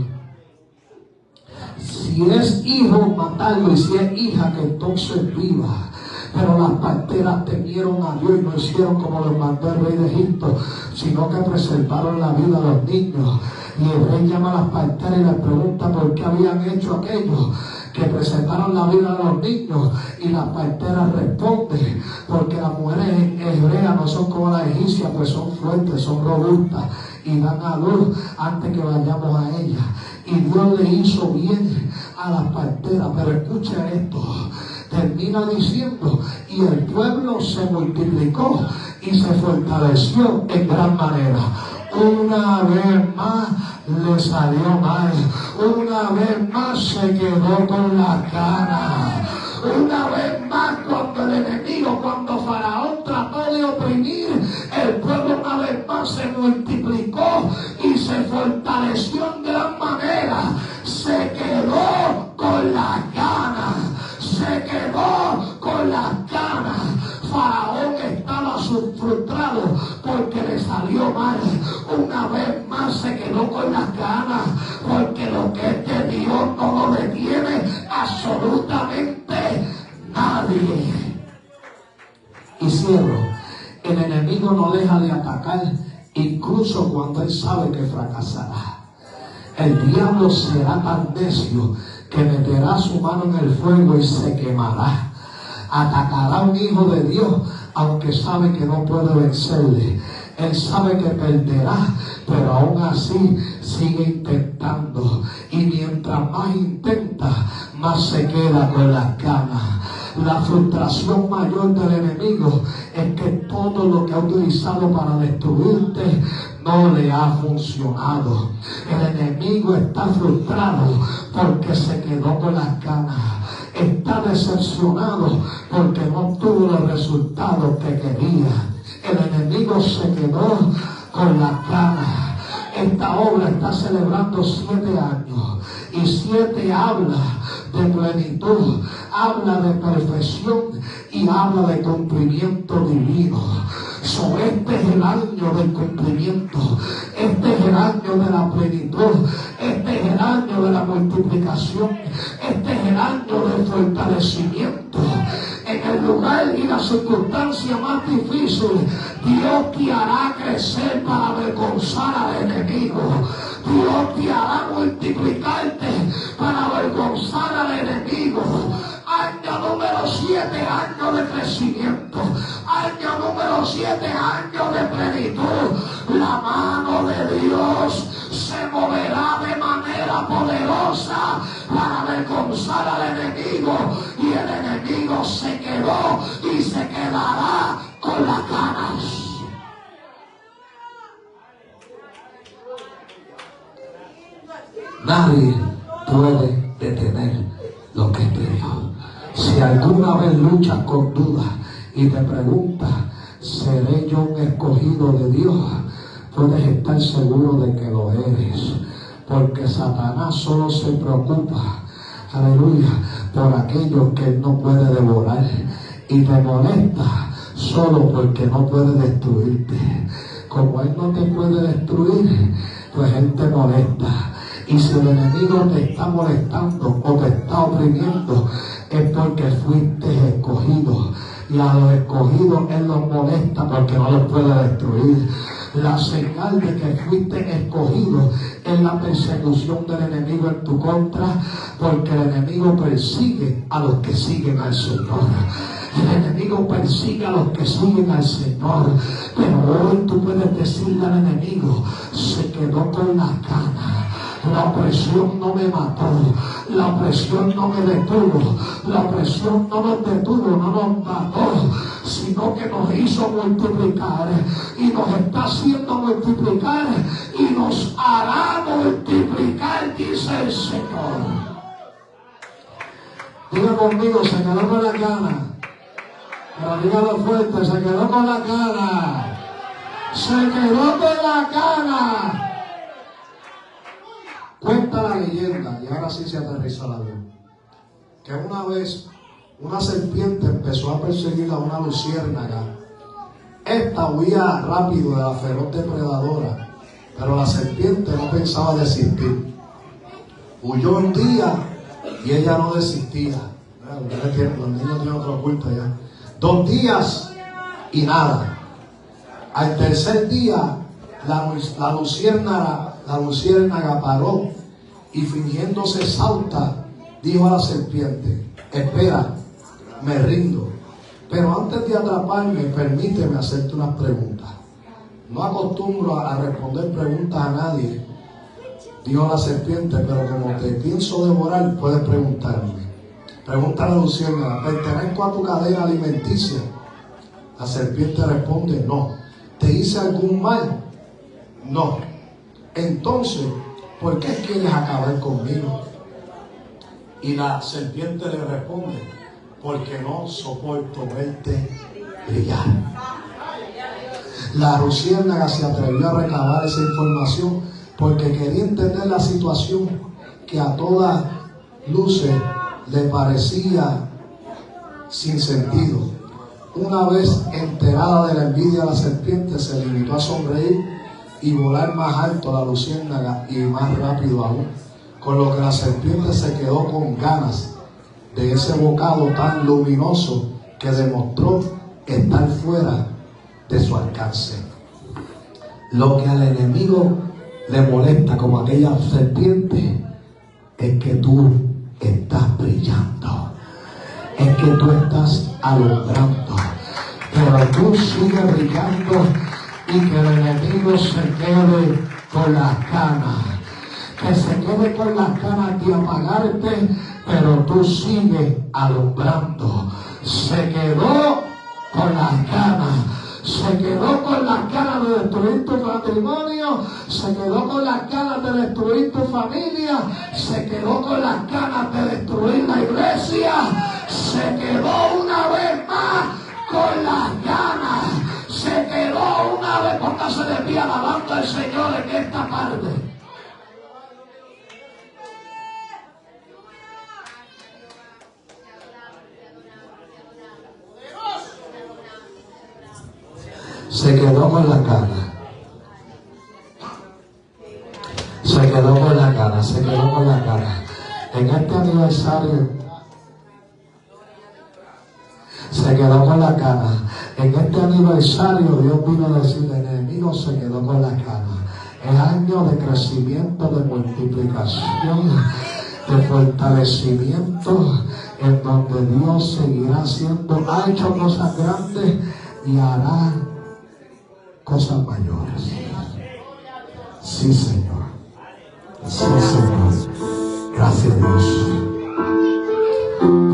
Si es hijo, matarlo. Y si es hija, que entonces viva. Pero las parteras temieron a Dios y no hicieron como los mandó el rey de Egipto, sino que preservaron la vida de los niños. Y el rey llama a las parteras y les pregunta por qué habían hecho aquello, que preservaron la vida de los niños. Y las parteras responden: porque las mujeres hebreas no son como las egipcias, pues son fuertes, son robustas y dan a luz antes que vayamos a ellas. Y Dios le hizo bien a las parteras. Pero escucha esto, termina diciendo: y el pueblo se multiplicó y se fortaleció en gran manera. Una vez más le salió mal. Una vez más se quedó con la cara. Una vez más, cuando el enemigo, cuando Faraón trató de oprimir, el pueblo una vez más se multiplicó y se fortaleció en gran manera. Se quedó con la gana. Se quedó con las ganas. Faraón estaba frustrado porque le salió mal. Una vez más se quedó con las ganas, porque lo que es de Dios no lo detiene absolutamente nadie. Y cierro: el enemigo no deja de atacar incluso cuando él sabe que fracasará. El diablo será tan necio que meterá su mano en el fuego y se quemará. Atacará a un hijo de Dios aunque sabe que no puede vencerle. Él sabe que perderá, pero aún así sigue intentando. Y mientras más intenta, más se queda con las ganas. La frustración mayor del enemigo es que todo lo que ha utilizado para destruirte no le ha funcionado. El enemigo está frustrado porque se quedó con las ganas. Está decepcionado porque no obtuvo los resultados que quería. El enemigo se quedó con las ganas. Esta obra está celebrando 7 años y 7 habla de plenitud, habla de perfección y habla de cumplimiento divino. Este es el año del cumplimiento, este es el año de la plenitud, este es el año de la multiplicación, este es el año del fortalecimiento. En el lugar y la circunstancia más difícil, Dios te hará crecer para avergonzar al enemigo. Dios te hará multiplicarte para avergonzar al enemigo. Año número 7, año de crecimiento. Año número 7, año de plenitud. La mano de Dios se moverá de manera poderosa para avergonzar al enemigo. Y el enemigo se quedó y se quedará con las ganas. Nadie puede detener lo que es de Dios. Si alguna vez luchas con dudas y te preguntas, ¿seré yo un escogido de Dios? Puedes estar seguro de que lo eres, porque Satanás solo se preocupa, aleluya, por aquellos que él no puede devorar, y te molesta solo porque no puede destruirte. Como él no te puede destruir, pues él te molesta. Y si el enemigo te está molestando o te está oprimiendo, es porque fuiste escogido. Y a los escogidos él los molesta porque no los puede destruir. La señal de que fuiste escogido es la persecución del enemigo en tu contra, porque el enemigo persigue a los que siguen al Señor. El enemigo persigue a los que siguen al Señor. Pero hoy tú puedes decirle al enemigo, se quedó con las ganas. La opresión no me mató, la opresión no me detuvo, la opresión no nos detuvo, no nos mató, sino que nos hizo multiplicar y nos está haciendo multiplicar y nos hará multiplicar, dice el Señor. Diga conmigo, se quedó con la gana. Pero dígalo fuerte, se quedó con la gana. Se quedó con la gana. Cuenta la leyenda, y ahora sí se aterriza la luz, que una vez una serpiente empezó a perseguir a una luciérnaga. Esta huía rápido de la feroz depredadora, pero la serpiente no pensaba desistir. Huyó un día y ella no desistía. Los niños tienen otro culto ya. 2 días y nada. Al tercer día, la luciérnaga paró y fingiéndose exhausta, dijo a la serpiente, espera, me rindo, pero antes de atraparme, permíteme hacerte unas preguntas. No acostumbro a responder preguntas a nadie, dijo la serpiente, pero como te pienso devorar, puedes preguntarme. Pregunta a la luciérnaga, ¿pertenezco a tu cadena alimenticia? La serpiente responde, no. ¿Te hice algún mal? No. Entonces, ¿por qué quieres acabar conmigo? Y la serpiente le responde, porque no soporto verte brillar. La luciérnaga se atrevió a recabar esa información porque quería entender la situación que a todas luces le parecía sin sentido. Una vez enterada de la envidia de la serpiente, se limitó a sonreír y volar más alto la luciérnaga y más rápido aún, con lo que la serpiente se quedó con ganas de ese bocado tan luminoso que demostró estar fuera de su alcance. Lo que al enemigo le molesta, como aquella serpiente, es que tú estás brillando, es que tú estás alumbrando, pero tú sigues brillando y que el enemigo se quede con las ganas, que se quede con las ganas de apagarte, pero tú sigues alumbrando. Se quedó con las ganas. Se quedó con las ganas de destruir tu matrimonio, se quedó con las ganas de destruir tu familia, se quedó con las ganas de destruir la iglesia, se quedó una vez más con las ganas, se quedó una vez, póngase de pie alabando al Señor en esta tarde. Se quedó con la cara. Se quedó con la cara, se quedó con la cara. En este aniversario, se Se quedó con la cana. En este aniversario Dios vino a decir, el enemigo se quedó con la cana. Es año de crecimiento, de multiplicación, de fortalecimiento, en donde Dios seguirá haciendo, ha hecho cosas grandes y hará cosas mayores. Sí, Señor. Sí, Señor. Gracias, Dios.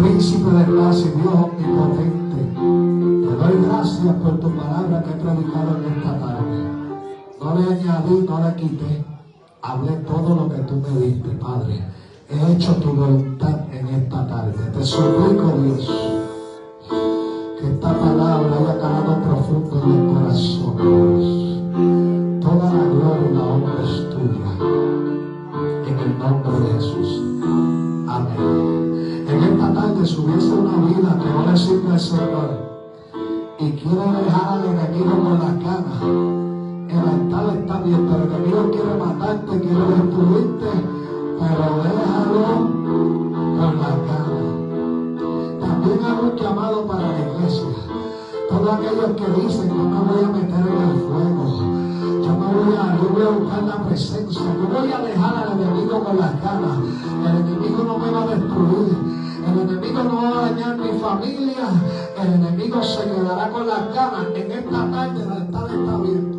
Príncipe de gracia y Dios omnipotente, te doy gracias por tu palabra que he predicado en esta tarde. No le añadí, no le quité. Hablé todo lo que tú me diste, Padre. He hecho tu voluntad en esta tarde. Te suplico, Dios, que esta palabra haya calado profundo en el corazón, Dios. Toda la gloria y la honra es tuya. En el nombre de Jesús. Amén. En esta tarde, si hubiese una vida que no le sirve al Señor y quiere dejar al enemigo con la cana, el altar está bien, pero el enemigo quiere matarte, quiere destruirte, pero déjalo con la cana. También hago un llamado para la iglesia. Todos aquellos que dicen, yo me voy a meter en el fuego, yo voy a buscar la presencia, yo voy a dejar al enemigo con las ganas. El enemigo no me va a destruir, el enemigo no va a dañar mi familia, el enemigo se quedará con las ganas. En esta tarde el altar está abierto.